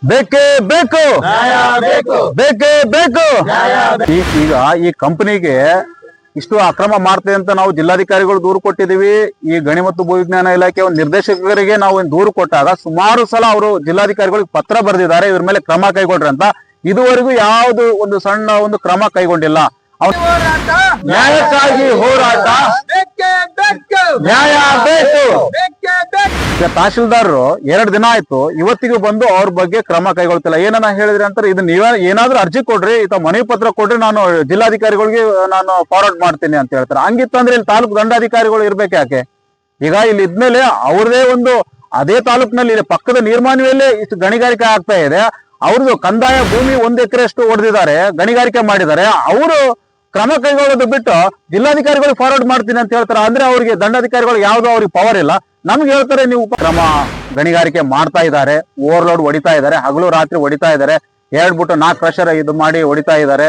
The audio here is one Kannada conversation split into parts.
ಬೇಕೇ ಬೇಕು ನ್ಯಾಯ ಬೇಕು ಬೇಕೇ ಬೇಕು ನ್ಯಾಯ ಈಗ ಈ ಕಂಪನಿಗೆ ಇಷ್ಟು ಅಕ್ರಮ ಮಾಡ್ತದೆ ಅಂತ ನಾವು ಜಿಲ್ಲಾಧಿಕಾರಿಗಳು ದೂರು ಕೊಟ್ಟಿದೀವಿ. ಈ ಗಣಿ ಮತ್ತು ಭೂವಿಜ್ಞಾನ ಇಲಾಖೆ ಒಂದು ನಿರ್ದೇಶಕರಿಗೆ ನಾವು ಒಂದು ದೂರು ಕೊಟ್ಟಾಗ ಸುಮಾರು ಸಲ ಅವರು ಜಿಲ್ಲಾಧಿಕಾರಿಗಳಿಗೆ ಪತ್ರ ಬರೆದಿದ್ದಾರೆ, ಇವ್ರ ಮೇಲೆ ಕ್ರಮ ಕೈಗೊಳ್ರಿ ಅಂತ. ಇದುವರೆಗೂ ಯಾವುದು ಒಂದು ಸಣ್ಣ ಒಂದು ಕ್ರಮ ಕೈಗೊಂಡಿಲ್ಲ. ಹೋರಾಟ ನ್ಯಾಯಕ್ಕಾಗಿ ಹೋರಾಟ, ಬೇಕೇ ಬೇಕು ನ್ಯಾಯ ಬೇಕು. ಬೇಕೇ ಬೇಕು. ಈಗ ತಹಶೀಲ್ದಾರರು 2 ದಿನ ಆಯ್ತು, ಇವತ್ತಿಗೂ ಬಂದು ಅವ್ರ ಬಗ್ಗೆ ಕ್ರಮ ಕೈಗೊಳ್ತಿಲ್ಲ. ಏನನ್ನ ಹೇಳಿದ್ರಿ ಅಂತಾರೆ, ಇದು ನೀವೇ ಏನಾದ್ರೂ ಅರ್ಜಿ ಕೊಡ್ರಿ, ಅಥವಾ ಮನವಿ ಪತ್ರ ಕೊಡ್ರಿ, ನಾನು ಜಿಲ್ಲಾಧಿಕಾರಿಗಳಿಗೆ ನಾನು ಫಾರ್ವರ್ಡ್ ಮಾಡ್ತೀನಿ ಅಂತ ಹೇಳ್ತಾರೆ. ಹಂಗಿತ್ತಂದ್ರೆ ಇಲ್ಲಿ ತಾಲೂಕು ದಂಡಾಧಿಕಾರಿಗಳು ಇರ್ಬೇಕು ಯಾಕೆ? ಈಗ ಇಲ್ಲಿ ಇದ್ಮೇಲೆ ಅವ್ರದೇ ಒಂದು ಅದೇ ತಾಲೂಕಿನಲ್ಲಿ ಇಲ್ಲಿ ಪಕ್ಕದ ನೀರ್ಮಾನ್ಯಲ್ಲೇ ಇಷ್ಟು ಗಣಿಗಾರಿಕೆ ಆಗ್ತಾ ಇದೆ. ಅವ್ರದ್ದು ಕಂದಾಯ ಭೂಮಿ 1 ಎಕರೆ ಅಷ್ಟು ಹೊಡೆದಿದ್ದಾರೆ, ಗಣಿಗಾರಿಕೆ ಮಾಡಿದ್ದಾರೆ. ಅವರು ಕ್ರಮ ಕೈಗೊಳ್ಳೋದು ಬಿಟ್ಟು ಜಿಲ್ಲಾಧಿಕಾರಿಗಳು ಫಾರ್ವರ್ಡ್ ಮಾಡ್ತೀನಿ ಅಂತ ಹೇಳ್ತಾರೆ. ಅಂದ್ರೆ ಅವ್ರಿಗೆ ದಂಡಾಧಿಕಾರಿಗಳು ಯಾವ್ದು ಅವ್ರಿಗೆ ಪವರ್ ಇಲ್ಲ. ನಮ್ಗೆ ಹೇಳ್ತಾರೆ ನೀವು ಕ್ರಮ ಗಣಿಗಾರಿಕೆ ಮಾಡ್ತಾ ಇದ್ದಾರೆ, ಓವರ್ಲೋಡ್ ಹೊಡಿತಾ ಇದ್ದಾರೆ, ಹಗಲು ರಾತ್ರಿ ಹೊಡಿತಾ ಇದ್ದಾರೆ, 2 ಬಿಟ್ಟು 4 ಕ್ರಷರ್ ಇದು ಮಾಡಿ ಹೊಡಿತಾ ಇದ್ದಾರೆ.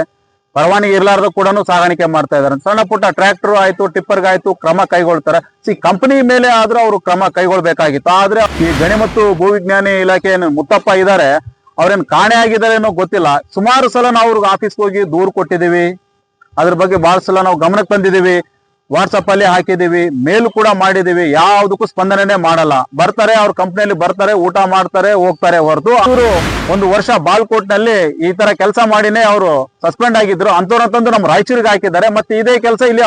ಪರವಾನಗಿ ಇರ್ಲಾರ್ದು ಕೂಡ ಸಾಗಾಣಿಕೆ ಮಾಡ್ತಾ ಇದ್ದಾರೆ. ಸಣ್ಣ ಪುಟ್ಟ ಟ್ರ್ಯಾಕ್ಟರ್ ಆಯ್ತು, ಟಿಪ್ಪರ್ಗಾಯ್ತು ಕ್ರಮ ಕೈಗೊಳ್ತಾರೆ. ಕಂಪನಿ ಮೇಲೆ ಆದ್ರೂ ಅವರು ಕ್ರಮ ಕೈಗೊಳ್ಬೇಕಾಗಿತ್ತು. ಆದ್ರೆ ಈ ಗಣಿ ಮತ್ತು ಭೂವಿಜ್ಞಾನಿ ಇಲಾಖೆ ಮುತ್ತಪ್ಪ ಇದ್ದಾರೆ, ಅವ್ರೇನ್ ಕಾಣೆ ಆಗಿದ್ದಾರೆ ಅನ್ನೋ ಗೊತ್ತಿಲ್ಲ. ಸುಮಾರು ಸಲ ನಾವು ಅವ್ರಿಗೆ ಆಫೀಸ್ಗೆ ಹೋಗಿ ದೂರು ಕೊಟ್ಟಿದ್ದೀವಿ, ಅದ್ರ ಬಗ್ಗೆ ಬಹಳ ಸಲ ನಾವು ಗಮನಕ್ಕೆ ತಂದಿದ್ದೀವಿ, ವಾಟ್ಸಪ್ ಅಲ್ಲಿ ಹಾಕಿದೀವಿ, ಮೇಲ್ ಕೂಡ ಮಾಡಿದೀವಿ. ಯಾವುದಕ್ಕೂ ಸ್ಪಂದನೆ ಮಾಡಲ್ಲ. ಬರ್ತಾರೆ ಅವ್ರ ಕಂಪ್ನಿಯಲ್ಲಿ ಬರ್ತಾರೆ, ಊಟ ಮಾಡ್ತಾರೆ, ಹೋಗ್ತಾರೆ ಹೊರತು ಅವರು 1 ವರ್ಷ ಬಾಲ್ಕೋಟ್ ನಲ್ಲಿ ಈ ತರ ಕೆಲಸ ಮಾಡಿನೇ ಅವರು ಸಸ್ಪೆಂಡ್ ಆಗಿದ್ರು. ಅಂತವ್ರ ತಂದು ನಮ್ಮ ರಾಯಚೂರಿಗೆ ಹಾಕಿದ್ದಾರೆ. ಮತ್ತೆ ಇದೇ ಕೆಲಸ ಇಲ್ಲಿ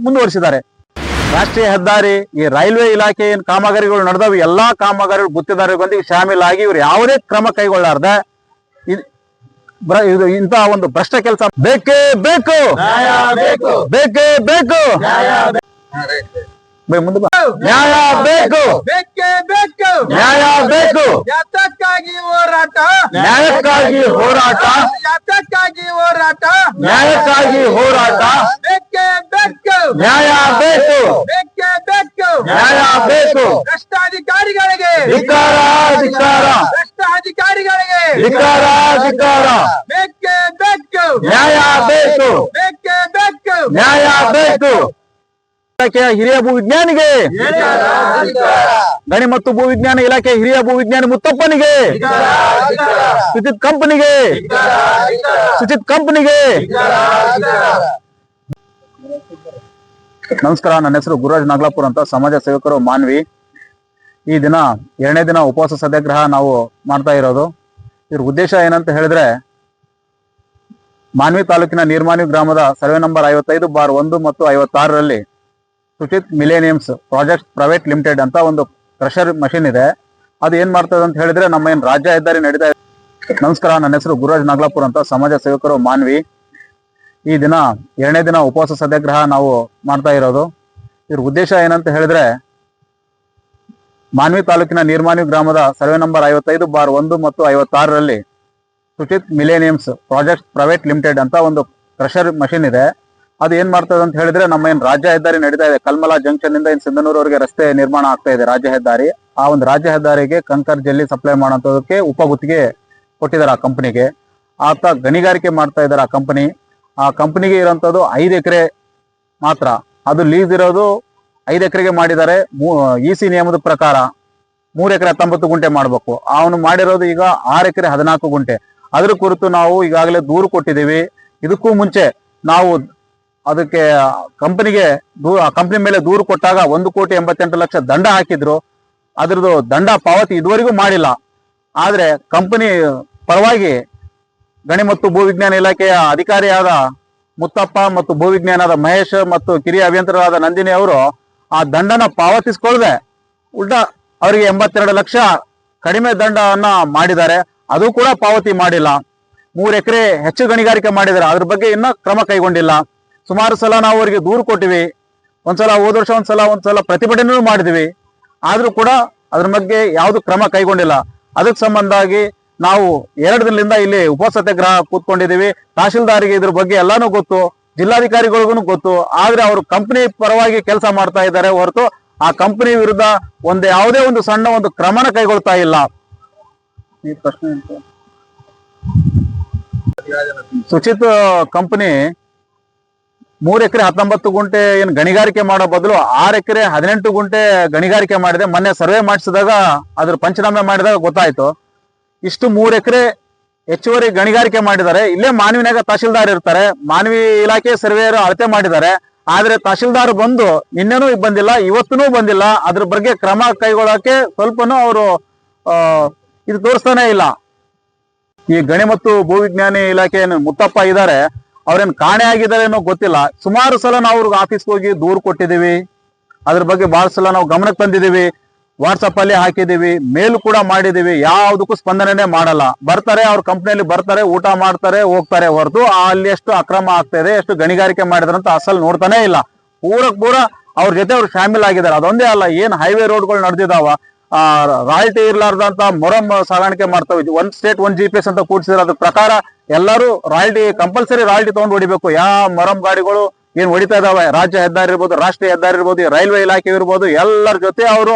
ಮುಂದುವರಿಸಿದ್ದಾರೆ. ರಾಷ್ಟ್ರೀಯ ಹೆದ್ದಾರಿ, ಈ ರೈಲ್ವೆ ಇಲಾಖೆ ಏನ್ ಕಾಮಗಾರಿಗಳು ನಡೆದವು, ಎಲ್ಲಾ ಕಾಮಗಾರಿಗಳು ಗುತ್ತಿದಾರರೊಂದಿಗೆ ಶಾಮೀಲಾಗಿ ಇವ್ರು ಯಾವುದೇ ಕ್ರಮ ಕೈಗೊಳ್ಳಾರ್ದೆ ಇದು ಇಂತಹ ಒಂದು ಭ್ರಷ್ಟ ಕೆಲಸ. ಬೇಕೇ ಬೇಕು ನ್ಯಾಯ ಬೇಕು ಬೇಕೇ ಬೇಕು ನ್ಯಾಯ ಮುಂದೆ ಬಾ. ನ್ಯಾಯ ಬೇಕು ಬೇಕೇ ಬೇಕು ನ್ಯಾಯ ಬೇಕು ಯಾತಕ್ಕಾಗಿ ಹೋರಾಟ ನ್ಯಾಯಕ್ಕಾಗಿ ಹೋರಾಟ ಯಾತಕ್ಕಾಗಿ ಹೋರಾಟ ನ್ಯಾಯಕ್ಕಾಗಿ ಹೋರಾಟ ಬೇಕೇ ಬೇಕು ನ್ಯಾಯ ಬೇಕು ಬೇಕೇ ಬೇಕು ನ್ಯಾಯ ಬೇಕು. ಭ್ರಷ್ಟಾಧಿಕಾರಿಗಳಿಗೆ ಧಿಕ್ಕಾರ ಧಿಕ್ಕಾರ ಭ್ರಷ್ಟಾಧಿಕಾರಿಗಳಿಗೆ ಧಿಕ್ಕಾರ ಧಿಕ್ಕಾರ. ಬೇಕೇ ಬೇಕು ನ್ಯಾಯ ಬೇಕು ಬೇಕೇ ಬೇಕು ನ್ಯಾಯ ಬೇಕು. ಇಲಾಖೆಯ ಹಿರಿಯ ಭೂವಿಜ್ಞಾನಿಗೆ, ಗಣಿ ಮತ್ತು ಭೂವಿಜ್ಞಾನ ಇಲಾಖೆ ಹಿರಿಯ ಭೂವಿಜ್ಞಾನಿ ಮುತ್ತಪ್ಪನಿಗೆ, ಸುಚಿತ್ ಕಂಪನಿಗೆ, ಸುಚಿತ್ ಕಂಪನಿಗೆ. ನಮಸ್ಕಾರ, ನನ್ನ ಹೆಸರು ಗುರುರಾಜ್ ನಾಗ್ಲಾಪುರ್ ಅಂತ, ಸಮಾಜ ಸೇವಕರು ಮಾನ್ವಿ. ಈ ದಿನ 2ನೇ ದಿನ ಉಪವಾಸ ಸತ್ಯಾಗ್ರಹ ನಾವು ಮಾಡ್ತಾ ಇರೋದು. ಇದ್ರ ಉದ್ದೇಶ ಏನಂತ ಹೇಳಿದ್ರೆ, ಮಾನ್ವಿ ತಾಲೂಕಿನ ನೀರ್ಮಾನ್ವಿ ಗ್ರಾಮದ ಸರ್ವೆ ನಂಬರ್ 55/1 ಮತ್ತು 56ರಲ್ಲಿ ಸುಚಿತ್ ಮಿಲೇನಿಯಮ್ಸ್ ಪ್ರಾಜೆಕ್ಟ್ ಪ್ರೈವೇಟ್ ಲಿಮಿಟೆಡ್ ಅಂತ ಒಂದು ಕ್ರಷರ್ ಮಷಿನ್ ಇದೆ. ಅದು ಏನ್ ಮಾಡ್ತದೆ ಅಂತ ಹೇಳಿದ್ರೆ, ನಮ್ಮ ಏನ್ ರಾಜ್ಯ ಹೆದ್ದಾರಿ ನಡೀತಾ ಇದೆ. ನಮಸ್ಕಾರ, ನನ್ನ ಹೆಸರು ಗುರುರಾಜ್ ನಾಗ್ಲಾಪುರ್ ಅಂತ, ಸಮಾಜ ಸೇವಕರು ಮಾನ್ವಿ. ಈ ದಿನ 2ನೇ ದಿನ ಉಪವಾಸ ಸತ್ಯಾಗ್ರಹ ನಾವು ಮಾಡ್ತಾ ಇರೋದು. ಇದ್ರ ಉದ್ದೇಶ ಏನಂತ ಹೇಳಿದ್ರೆ, ಮಾನ್ವಿ ತಾಲೂಕಿನ ನೀರ್ಮಾನ್ವಿ ಗ್ರಾಮದ ಸರ್ವೆ ನಂಬರ್ 55/1 ಮತ್ತು 56ರಲ್ಲಿ ಸುಚಿತ್ ಮಿಲೇನಿಯಮ್ಸ್ ಪ್ರಾಜೆಕ್ಟ್ ಪ್ರೈವೇಟ್ ಲಿಮಿಟೆಡ್ ಅಂತ ಒಂದು ಕ್ರಷರ್ ಮಷಿನ್ ಇದೆ. ಅದು ಏನ್ ಮಾಡ್ತದೆ ಅಂತ ಹೇಳಿದ್ರೆ, ನಮ್ಮ ಏನ್ ರಾಜ್ಯ ಹೆದ್ದಾರಿ ನಡೀತಾ ಇದೆ, ಕಲ್ಮಲ ಜಂಕ್ಷನ್ ಇಂದ ಸಿಂಧನೂರವರೆಗೆ ರಸ್ತೆ ನಿರ್ಮಾಣ ಆಗ್ತಾ ಇದೆ, ರಾಜ್ಯ ಹೆದ್ದಾರಿ. ಆ ಒಂದು ರಾಜ್ಯ ಹೆದ್ದಾರಿಗೆ ಕಂಕರ್ ಜಲ್ಲಿ ಸಪ್ಲೈ ಮಾಡೋಂಥದಕ್ಕೆ ಉಪಗುತ್ತಿಗೆ ಕೊಟ್ಟಿದ್ದಾರೆ ಆ ಕಂಪನಿಗೆ. ಆತ ಗಣಿಗಾರಿಕೆ ಮಾಡ್ತಾ ಇದ್ದಾರೆ ಆ ಕಂಪನಿ. ಆ ಕಂಪನಿಗೆ ಇರೋಂಥದ್ದು 5 ಎಕರೆ ಮಾತ್ರ. ಅದು ಲೀಸ್ ಇರೋದು 5 ಎಕರೆಗೆ ಮಾಡಿದ್ದಾರೆ. EC ನಿಯಮದ ಪ್ರಕಾರ 3 ಎಕರೆ 19 ಗುಂಟೆ ಮಾಡ್ಬೇಕು. ಅವನು ಮಾಡಿರೋದು ಈಗ 6 ಎಕರೆ 14 ಗುಂಟೆ. ಅದ್ರ ಕುರಿತು ನಾವು ಈಗಾಗಲೇ ದೂರು ಕೊಟ್ಟಿದ್ದೀವಿ. ಇದಕ್ಕೂ ಮುಂಚೆ ನಾವು ಅದಕ್ಕೆ ಕಂಪನಿಗೆ ಕಂಪನಿ ಮೇಲೆ ದೂರು ಕೊಟ್ಟಾಗ 1,88,00,000 ದಂಡ ಹಾಕಿದ್ರು. ಅದ್ರದ್ದು ದಂಡ ಪಾವತಿ ಇದುವರೆಗೂ ಮಾಡಿಲ್ಲ. ಆದ್ರೆ ಕಂಪನಿ ಪರವಾಗಿ ಗಣಿ ಮತ್ತು ಭೂವಿಜ್ಞಾನ ಇಲಾಖೆಯ ಅಧಿಕಾರಿಯಾದ ಮುತ್ತಪ್ಪ ಮತ್ತು ಭೂವಿಜ್ಞಾನದ ಮಹೇಶ್ ಮತ್ತು ಕಿರಿಯ ಅಭಿಯಂತರರಾದ ನಂದಿನಿ ಅವರು ಆ ದಂಡನ ಪಾವತಿಸ್ಕೊಳ್ಳದೆ ಉಲ್ಟಾ ಅವರಿಗೆ 82 ಲಕ್ಷ ಕಡಿಮೆ ದಂಡವನ್ನ ಮಾಡಿದ್ದಾರೆ. ಅದು ಕೂಡ ಪಾವತಿ ಮಾಡಿಲ್ಲ. 3 ಎಕರೆ ಹೆಚ್ಚು ಗಣಿಗಾರಿಕೆ ಮಾಡಿದ್ದಾರೆ. ಅದ್ರ ಬಗ್ಗೆ ಇನ್ನೂ ಕ್ರಮ ಕೈಗೊಂಡಿಲ್ಲ. ಸುಮಾರು ಸಲ ನಾವು ಅವರಿಗೆ ದೂರು ಕೊಟ್ಟಿವಿ. ಒಂದ್ಸಲ ಹೋದ ವರ್ಷ ಒಂದ್ಸಲ ಪ್ರತಿಭಟನೆ ಮಾಡಿದ್ವಿ. ಆದ್ರೂ ಕೂಡ ಅದ್ರ ಬಗ್ಗೆ ಯಾವುದು ಕ್ರಮ ಕೈಗೊಂಡಿಲ್ಲ. ಅದಕ್ಕೆ ಸಂಬಂಧಾಗಿ ನಾವು 2 ದಿನದಿಂದ ಇಲ್ಲಿ ಉಪವಾಸ ಸತ್ಯಾಗ್ರಹ ಕೂತ್ಕೊಂಡಿದ್ದೀವಿ. ತಹಶೀಲ್ದಾರಿಗೆ ಇದ್ರ ಬಗ್ಗೆ ಎಲ್ಲಾನು ಗೊತ್ತು, ಜಿಲ್ಲಾಧಿಕಾರಿಗಳಿಗೂ ಗೊತ್ತು. ಆದ್ರೆ ಅವರು ಕಂಪನಿ ಪರವಾಗಿ ಕೆಲಸ ಮಾಡ್ತಾ ಇದ್ದಾರೆ ಹೊರತು ಆ ಕಂಪನಿ ವಿರುದ್ಧ ಯಾವುದೇ ಒಂದು ಸಣ್ಣ ಒಂದು ಕ್ರಮನ ಕೈಗೊಳ್ತಾ ಇಲ್ಲ. ಈ ಪ್ರಶ್ನೆ ಸುಚಿತ್ ಕಂಪನಿ 3 ಎಕರೆ 19 ಗುಂಟೆ ಏನ್ ಗಣಿಗಾರಿಕೆ ಮಾಡೋ ಬದಲು 6 ಎಕರೆ 18 ಗುಂಟೆ ಗಣಿಗಾರಿಕೆ ಮಾಡಿದೆ. ಮೊನ್ನೆ ಸರ್ವೆ ಮಾಡಿಸಿದಾಗ ಅದ್ರ ಪಂಚನಾಮೆ ಮಾಡಿದಾಗ ಗೊತ್ತಾಯ್ತು. ಇಷ್ಟು 3 ಎಕರೆ ಹೆಚ್ಚುವರಿ ಗಣಿಗಾರಿಕೆ ಮಾಡಿದ್ದಾರೆ. ಇಲ್ಲೇ ಮಾನವಿನಾಗ ತಹಶೀಲ್ದಾರ್ ಇರ್ತಾರೆ, ಮಾನವಿ ಇಲಾಖೆ ಸರ್ವೇಯರು ಅಳತೆ ಮಾಡಿದ್ದಾರೆ. ಆದ್ರೆ ತಹಶೀಲ್ದಾರ್ ಬಂದು ನಿನ್ನೆನೂ ಬಂದಿಲ್ಲ, ಇವತ್ತೂ ಬಂದಿಲ್ಲ. ಅದ್ರ ಬಗ್ಗೆ ಕ್ರಮ ಕೈಗೊಳ್ಳಕ್ಕೆ ಸ್ವಲ್ಪನೂ ಅವರು ಇದು ತೋರಿಸ್ತಾನೆ ಇಲ್ಲ. ಈ ಗಣಿ ಮತ್ತು ಭೂವಿಜ್ಞಾನಿ ಇಲಾಖೆ ಮುತ್ತಪ್ಪ ಇದ್ದಾರೆ, ಅವ್ರೇನ್ ಕಾಣೆ ಆಗಿದ್ದಾರೆ ಅನ್ನೋ ಗೊತ್ತಿಲ್ಲ. ಸುಮಾರು ಸಲ ನಾವು ಅವ್ರಿಗೆ ಆಫೀಸ್ಗೆ ಹೋಗಿ ದೂರು ಕೊಟ್ಟಿದ್ದೀವಿ. ಅದ್ರ ಬಗ್ಗೆ ಬಹಳ ಸಲ ನಾವು ಗಮನಕ್ಕೆ ತಂದಿದ್ದೀವಿ, ವಾಟ್ಸಪ್ ಅಲ್ಲಿ ಹಾಕಿದೀವಿ, ಮೇಲ್ ಕೂಡ ಮಾಡಿದೀವಿ. ಯಾವುದಕ್ಕೂ ಸ್ಪಂದನೆ ಮಾಡಲ್ಲ. ಬರ್ತಾರೆ, ಅವ್ರ ಕಂಪ್ನಿಯಲ್ಲಿ ಬರ್ತಾರೆ, ಊಟ ಮಾಡ್ತಾರೆ, ಹೋಗ್ತಾರೆ ಹೊರತು ಅಲ್ಲಿ ಎಷ್ಟು ಅಕ್ರಮ ಆಗ್ತಾ ಇದೆ, ಎಷ್ಟು ಗಣಿಗಾರಿಕೆ ಮಾಡಿದಾರೆ ಅಂತ ಅಸಲ್ ನೋಡ್ತಾನೆ ಇಲ್ಲ. ಪೂರ ಅವ್ರ ಜೊತೆ ಅವ್ರು ಶಾಮಿಲ್ ಆಗಿದ್ದಾರೆ. ಅದೊಂದೇ ಅಲ್ಲ, ಏನ್ ಹೈವೇ ರೋಡ್ಗಳು ನಡೆದಿದಾವ, ರಾಯಲ್ಟಿ ಇರ್ಲಾರ್ದಂತ ಮೊರಂ ಸಾಗಾಣಿಕೆ ಮಾಡ್ತಾವೆ. 1 ಸ್ಟೇಟ್ 1 GPS ಅಂತ ಕೂಡಿಸಿದ್ರೆ ಅದ್ರ ಪ್ರಕಾರ ಎಲ್ಲರೂ ರಾಯಲ್ಟಿ ಕಂಪಲ್ಸರಿ ರಾಯಲ್ಟಿ ತಗೊಂಡು ಹೊಡಿಬೇಕು. ಯಾವ ಮೊರಂ ಗಾಡಿಗಳು ಏನ್ ಹೊಡಿತಾ ಇದಾವೆ, ರಾಜ್ಯ ಹೆದ್ದಾರಿ ಇರ್ಬೋದು, ರಾಷ್ಟ್ರೀಯ ಹೆದ್ದಾರಿ ಇರ್ಬೋದು, ರೈಲ್ವೆ ಇಲಾಖೆ ಇರ್ಬೋದು, ಎಲ್ಲರ ಜೊತೆ ಅವರು